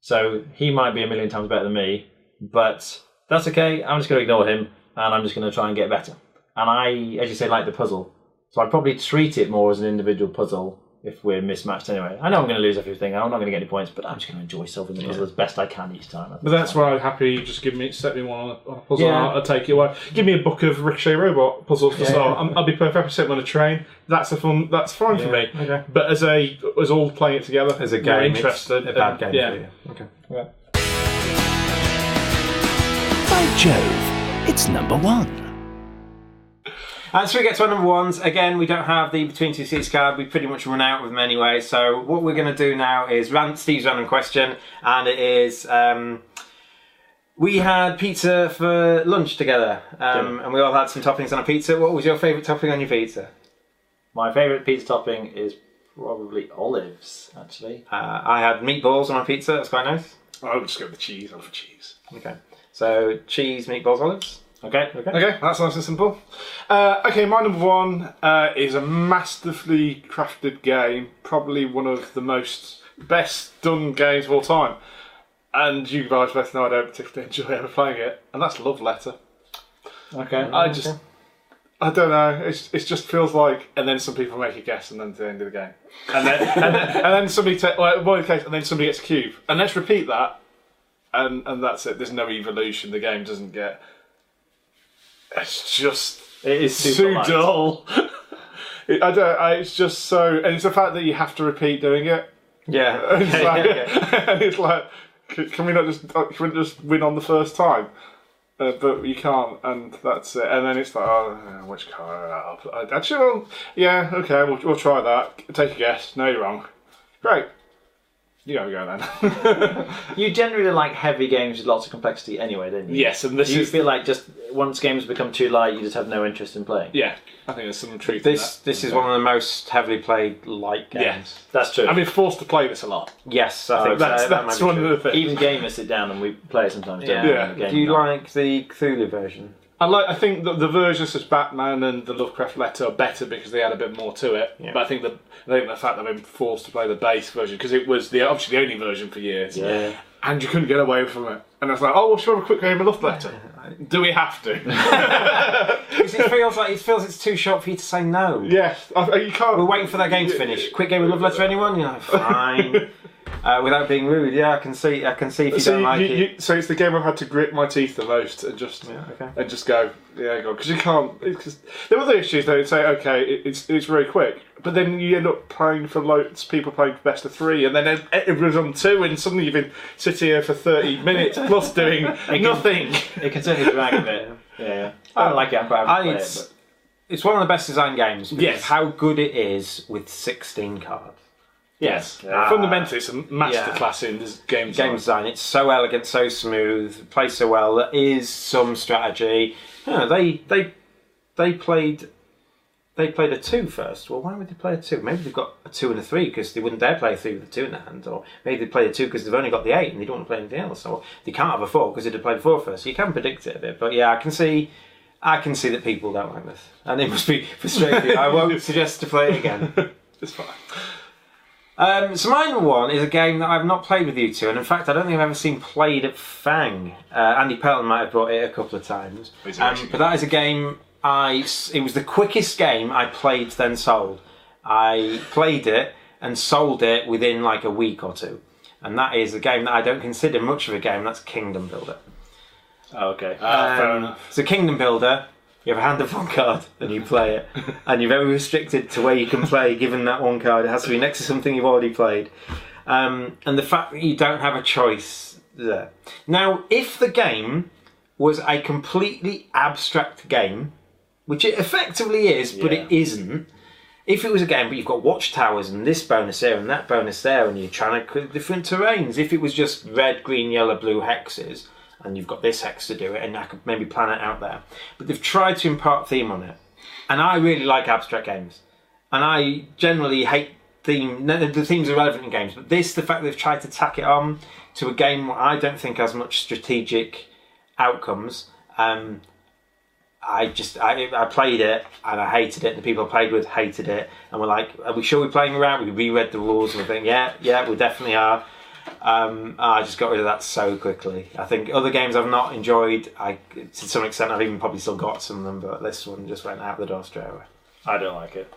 So he might be a million times better than me, but that's okay. I'm just going to ignore him, and I'm just going to try and get better. And I, as you say, like the puzzle. So I'd probably treat it more as an individual puzzle if we're mismatched anyway. I know I'm going to lose everything. I'm not going to get any points, but I'm just going to enjoy solving the puzzle as best I can each time. But that's why I'm happy you just set me one on a puzzle, and I'll take it away. Give me a book of Ricochet Robot puzzles to start. I'll be perfect for sitting on a train. That's fine for me. Okay. But as all playing it together, as a game, interested. It's a bad game for you. Okay. Yeah. By Jove, it's number 1. So we get to our number 1s. Again, we don't have the Between Two Seats card. We pretty much run out of them anyway. So what we're going to do now is Steve's random question. And it is, we had pizza for lunch together. And we all had some toppings on our pizza. What was your favourite topping on your pizza? My favourite pizza topping is probably olives, actually. I had meatballs on my pizza. That's quite nice. I would just go with the cheese. I'm for cheese. Okay. So cheese, meatballs, olives. Okay. Okay, that's nice and simple. Okay, my number 1 is a masterfully crafted game, probably one of the best done games of all time. And you guys both know I don't particularly enjoy ever playing it, and that's Love Letter. Okay. I don't know. It just feels like, and then some people make a guess, and then to the end of the game, and then somebody and then somebody gets a cube, and let's repeat that, and that's it. There's no evolution. The game doesn't get. It is too light. dull. It's just so, and it's the fact that you have to repeat doing it. Yeah. And it's like, can we not just win on the first time? But you can't, and that's it. And then it's like, which card? Actually, yeah, okay, we'll try that. Take a guess. No, you're wrong. Great. You gotta go then. You generally like heavy games with lots of complexity anyway, don't you? Yes, and Do you feel like just once games become too light, you just have no interest in playing? Yeah, I think there's some truth in that. This is one of the most heavily played light games. Yeah, that's true. I've been forced to play this a lot. Yes, I think that's one of the things. Even gamers sit down and we play it sometimes. Don't we? Yeah. Game Do you night. like the Cthulhu version? I think that the versions of Batman and the Lovecraft Letter are better because they had a bit more to it. Yeah. But I think the fact that I've been forced to play the base version, because it was obviously the only version for years, and you couldn't get away from it. And I was like, oh, well, should we have a quick game of Love Letter? Do we have to? It feels it's too short for you to say no. Yes, you can't. We're waiting for that game to finish. Quick game of Love Letter, anyone? You're like, fine. Without being rude, yeah, I can see if you don't like it. So it's the game I've had to grit my teeth the most and just go, because you can't. There were other issues though. You'd say, okay, it's very quick, but then you end up playing for loads. People playing for best of 3, and then it was on 2, and suddenly you've been sitting here for 30 minutes plus doing nothing. It can certainly drag a bit. Yeah. I don't like it. I haven't played it. It's one of the best designed games. Yes. How good it is with 16 cards. Yes. Fundamentally, it's a masterclass in this game design. It's so elegant, so smooth, plays so well. There is some strategy. They played a 2 first. Well, why would they play a 2? Maybe they've got a 2 and a 3 because they wouldn't dare play a 3 with a 2 in their hand, or maybe they play a 2 because they've only got the 8 and they don't want to play anything else, or they can't have a 4 because they'd have played 4 first. So you can predict it a bit, but yeah, I can see that people don't like this, and it must be frustrating. I won't suggest to play it again. It's fine. So my number 1 is a game that I've not played with you two, and in fact I don't think I've ever seen played at Fang. Andy Pelton might have brought it a couple of times, but that is a game it was the quickest game I played then sold. I played it and sold it within like a week or 2, and that is a game that I don't consider much of a game. That's Kingdom Builder. Oh, okay. Fair enough. So Kingdom Builder, you have a hand of 1 card and you play it, and you're very restricted to where you can play given that 1 card. It has to be next to something you've already played, and the fact that you don't have a choice there. Now, if the game was a completely abstract game, which it effectively is, but it isn't. If it was a game, but you've got watchtowers and this bonus here and that bonus there, and you're trying to create different terrains. If it was just red, green, yellow, blue hexes, and you've got this hex to do it, and I could maybe plan it out there. But they've tried to impart theme on it. And I really like abstract games. And I generally hate theme. No, the themes are relevant in games, but the fact they've tried to tack it on to a game where I don't think has much strategic outcomes. I played it and I hated it, and the people I played with hated it, and we're like, are we sure we're playing around? We reread the rules and we think, yeah, we definitely are. I just got rid of that so quickly. I think other games I've not enjoyed, to some extent I've even probably still got some of them, but this one just went out the door straight away. I don't like it.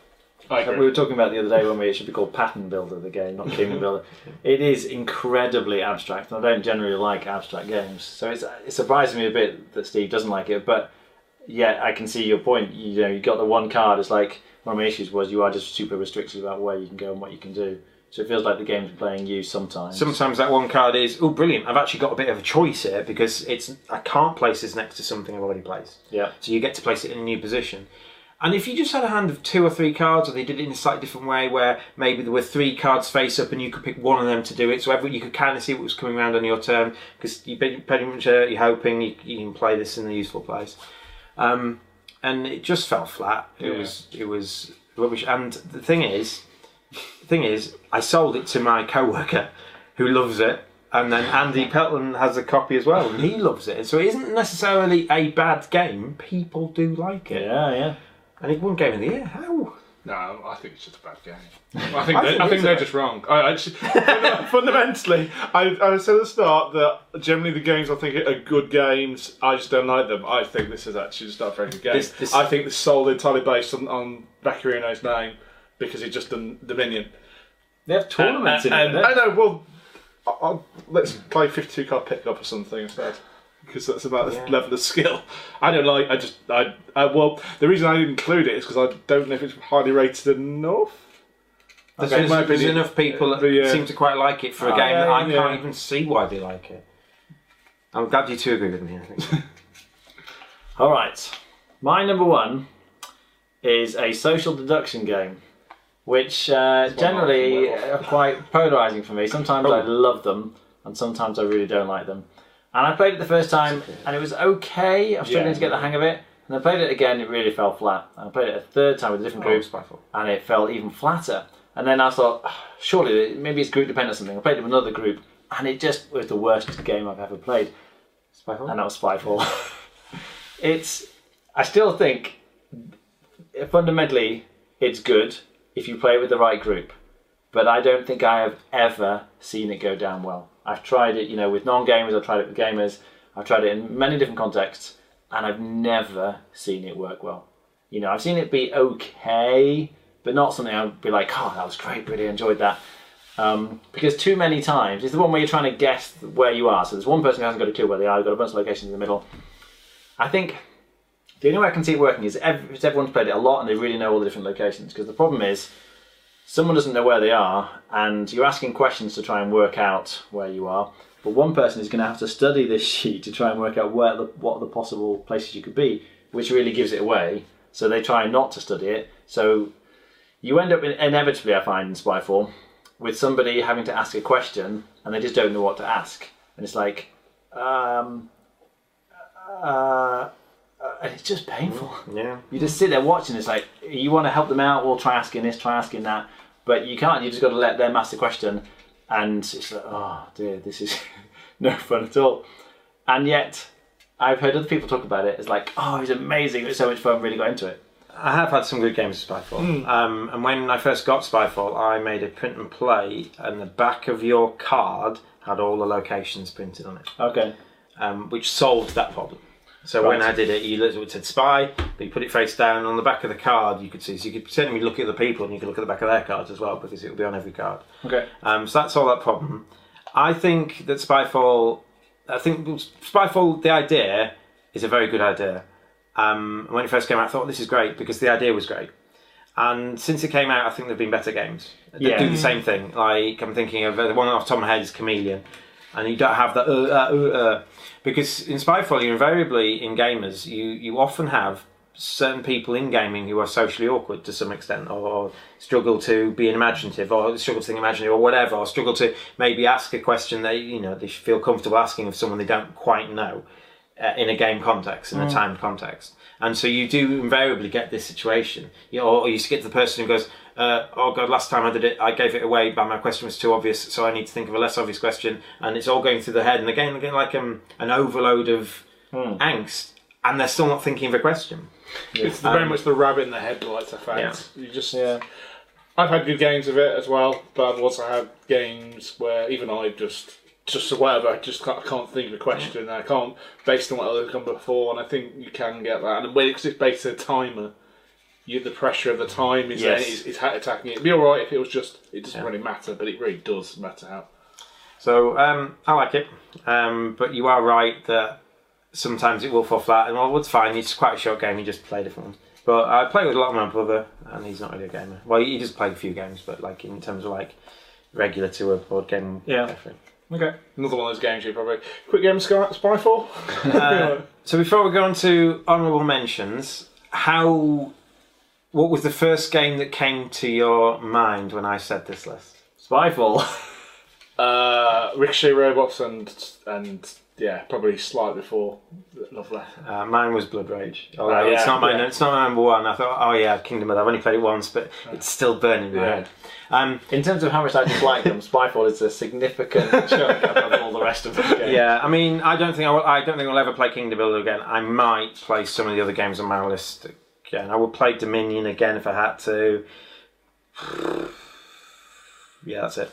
I agree. We were talking about the other day when it should be called Pattern Builder, the game, not Kingdom Builder. It is incredibly abstract, and I don't generally like abstract games, so it surprises me a bit that Steve doesn't like it, but yeah, I can see your point. You got the 1 card. It's like one of my issues was you are just super restricted about where you can go and what you can do. So it feels like the game's playing you sometimes. Sometimes that 1 card is, oh brilliant, I've actually got a bit of a choice here because I can't place this next to something I've already placed. Yeah. So you get to place it in a new position. And if you just had a hand of 2 or 3 cards, or they did it in a slightly different way, where maybe there were 3 cards face up and you could pick one of them to do it, so you could kind of see what was coming around on your turn, because you pretty much you're hoping you can play this in a useful place. And it just fell flat. It was rubbish. And the thing is, I sold it to my co-worker who loves it, And then Andy Pelton has a copy as well, and he loves it. So it isn't necessarily a bad game. People do like it. Yeah. And it won Game of the Year. How? No, I think it's just a bad game. I think they're just wrong. Fundamentally, I said at the start that generally the games I think are good games. I just don't like them. I think this is actually just not a very good game. I think this is solely entirely based on Vaccarino's name because he's just done Dominion. They have tournaments in it. I know. Well, let's play 52 card pickup or something instead. Because that's about the level of skill. I don't like. Well, the reason I didn't include it is because I don't know if it's highly rated enough. There's enough people that seem to quite like it for a game that I can't even see why they like it. I'm glad you two agree with me. I think. All right, my number one is a social deduction game, which generally are quite polarising for me. Sometimes I love them, and sometimes I really don't like them. And I played it the first time, and it was okay. I'm struggling to get the hang of it. And I played it again, it really fell flat. And I played it a third time with a different group, and it fell even flatter. And then I thought, surely, maybe it's group dependent or something. I played it with another group, and it just was the worst game I've ever played. Spyfall? And that was Spyfall. I still think, fundamentally, it's good if you play it with the right group. But I don't think I have ever seen it go down well. I've tried it, with non-gamers, I've tried it with gamers, I've tried it in many different contexts, and I've never seen it work well. I've seen it be okay, but not something I'd be like, oh, that was great, really enjoyed that. Because too many times, it's the one where you're trying to guess where you are. So there's one person who hasn't got a clue where they are, they've got a bunch of locations in the middle. I think the only way I can see it working is if everyone's played it a lot and they really know all the different locations. Because the problem is, someone doesn't know where they are, and you're asking questions to try and work out where you are. But one person is going to have to study this sheet to try and work out what are the possible places you could be, which really gives it away. So they try not to study it. So you end up inevitably, I find in Spyfall, with somebody having to ask a question, and they just don't know what to ask. And it's like, and it's just painful. Yeah. You just sit there watching. It's like you want to help them out. Well, try asking this, try asking that, but you can't. You just got to let them ask the question, and it's like, oh dear, this is no fun at all. And yet, I've heard other people talk about it. It's like, oh, it was amazing. It was so much fun. Really got into it. I have had some good games of Spyfall. And when I first got Spyfall, I made a print and play, and the back of your card had all the locations printed on it. Okay. Which solved that problem. So when I did it, it said spy, but you put it face down on the back of the card. You could see, so you could certainly look at the people, and you could look at the back of their cards as well, because it will be on every card. Okay. So that's all that problem. I think that Spyfall, the idea is a very good idea. When it first came out, I thought this is great because the idea was great. And since it came out, I think there've been better games that do the same thing. Like I'm thinking of the one off the top of my head is Chameleon, and you don't have that because in Spyfall, you invariably in gamers, you often have certain people in gaming who are socially awkward to some extent, or struggle to be imaginative, or struggle to think imaginative, or whatever, or struggle to maybe ask a question they feel comfortable asking of someone they don't quite know. In a game context, in a timed context. And so you do invariably get this situation. Or you get to the person who goes, oh God, last time I did it, I gave it away, but my question was too obvious, so I need to think of a less obvious question. And it's all going through the head. And again like an overload of angst. And they're still not thinking of a question. Yeah. It's very much the rabbit in the headlights effect. Yeah. I've had good games of it as well, but I've also had games where even I just whatever, I can't think of a question. I can't, based on what others have come before, and I think you can get that. And when it's based on a timer, the pressure of the time is attacking it. It'd be alright if it was it doesn't really matter, but it really does matter how. So, I like it, but you are right that sometimes it will fall flat, and it's fine, it's quite a short game, you just play different ones. But I play with a lot of my brother, and he's not really a gamer. Well, he just played a few games, but in terms of regular to a board game. Yeah. Okay. Another one of those games you probably... Quick game of Spyfall? So before we go on to honourable mentions, what was the first game that came to your mind when I said this list? Spyfall. Ricochet Robots and probably slightly before Love Letter. Mine was Blood Rage. Although it's not my number one. I thought, Kingdom Hearts. I've only played it once, but it's still burning in my head. In terms of how much I dislike them, Spyfall is a significant chunk above all the rest of the game. Yeah, I mean, I don't think I'll ever play Kingdom Builder again. I might play some of the other games on my list again. I would play Dominion again if I had to. Yeah, that's it.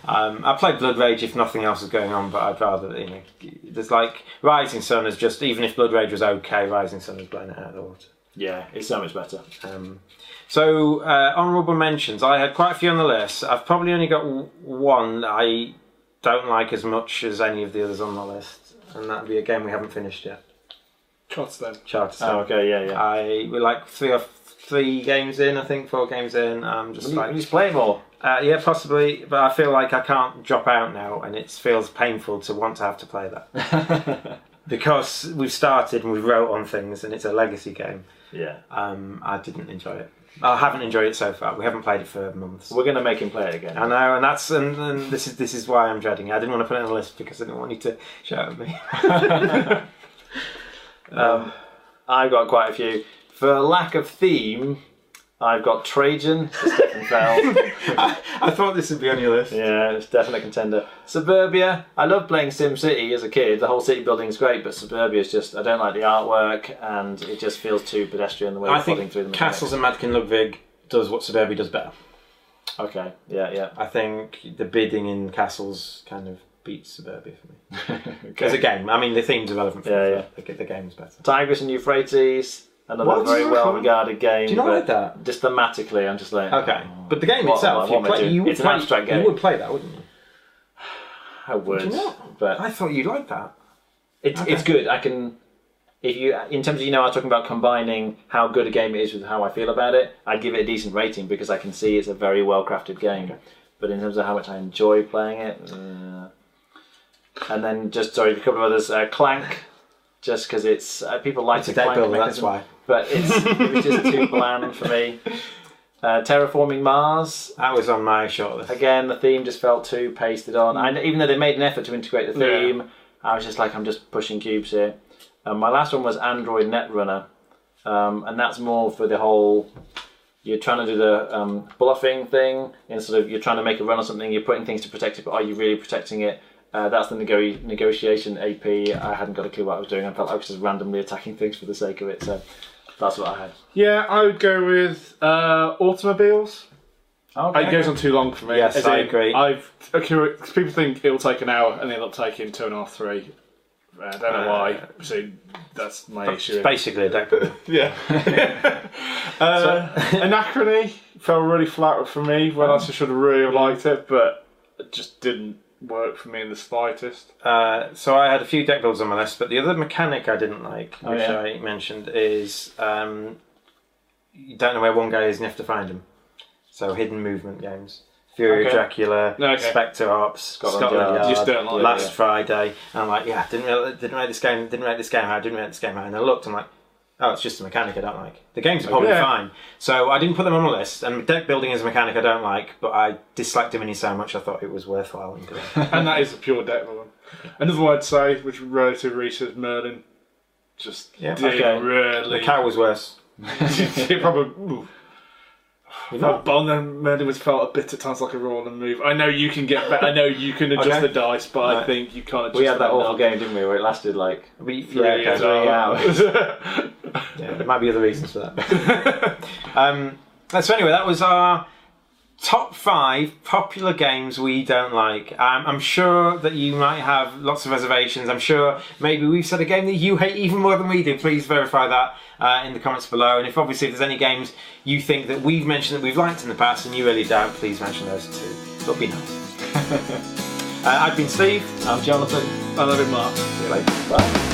I played Blood Rage if nothing else is going on, but I'd rather, there's like Rising Sun is just, even if Blood Rage was okay, Rising Sun is blowing it out of the water. Yeah, it's so much better. So, honourable mentions. I had quite a few on the list. I've probably only got one that I don't like as much as any of the others on the list, and that would be a game we haven't finished yet. Charterstone. Charterstone. Oh, okay, yeah. We're like 4 games in, I think. I'm just Will you just play more? Yeah, possibly, but I feel like I can't drop out now, and it feels painful to want to have to play that. Because we've started and we've wrote on things, and it's a legacy game. Yeah. I didn't enjoy it. I haven't enjoyed it so far. We haven't played it for months. We're going to make him play it again. I know, and this is why I'm dreading it. I didn't want to put it on the list because I didn't want you to shout at me. I've got quite a few. For lack of theme, I've got Trajan, Stefan Feld. I thought this would be on your list. Yeah, it's definitely a contender. Suburbia. I loved playing SimCity as a kid. The whole city building is great, but Suburbia is just, I don't like the artwork, and it just feels too pedestrian the way it's plodding through the mechanics. Castles and Madkin Ludwig does what Suburbia does better. Okay, yeah. I think the bidding in Castles kind of beats Suburbia for me. As a game. I mean, the themes are relevant for me. The game's better. Tigris and Euphrates. Another very well-regarded game. Do you not like that? Just thematically, I'm just like... Okay, but the game itself, it's an abstract game. You would play that, wouldn't you? I would. Would you not? But I thought you'd like that. It's good. I can... in terms of, I was talking about combining how good a game it is with how I feel about it, I'd give it a decent rating because I can see it's a very well-crafted game. Okay. But in terms of how much I enjoy playing it... and then, a couple of others. Clank... Just because it's people like the Clank mechanism, that's why. But it was just too bland for me. Terraforming Mars. That was on my shortlist. Again, the theme just felt too pasted on. Even though they made an effort to integrate the theme, I was just like, I'm just pushing cubes here. My last one was Android Netrunner, and that's more for the whole. You're trying to do the bluffing thing, and you're trying to make a run or something. You're putting things to protect it, but are you really protecting it? That's the negotiation AP. I hadn't got a clue what I was doing. I felt like I was just randomly attacking things for the sake of it. So that's what I had. Yeah, I would go with Automobiles. Okay. It goes on too long for me. Yes, I agree. People think it'll take an hour and it'll take him 2.5, 3. I don't know why. So that's my issue. It's basically a deck builder. Yeah. Anachrony fell really flat for me when I should have really liked it, but it just didn't work for me in the slightest. So I had a few deck builds on my list, but the other mechanic I didn't like, which I mentioned, is you don't know where one guy is and you have to find him. So hidden movement games. Fury of Dracula, Spectre Ops, Scotland Yard, just don't like Last Friday. And I'm like, didn't rate this game out. And I looked, I'm like, oh, it's just a mechanic I don't like. The games are probably fine. So I didn't put them on the list. And deck building is a mechanic I don't like, but I disliked Dominion so much I thought it was worthwhile. And that is a pure deck building. Another one I'd say, which was relatively recent, Merlin. Just really... The cow was worse. It probably... Merlin was felt a bit at times like a roll and move. I know you can get better. I know you can adjust the dice, but I think you can't adjust. We had that awful game, didn't we, where it lasted like 3 hours. There might be other reasons for that. So anyway, that was our top 5 popular games we don't like. I'm sure that you might have lots of reservations. I'm sure maybe we've said a game that you hate even more than we do. Please verify that in the comments below. And if there's any games you think that we've mentioned that we've liked in the past and you really don't, please mention those too. It'll be nice. I've been Steve. I'm Jonathan. And I've been Mark. See you later. Bye.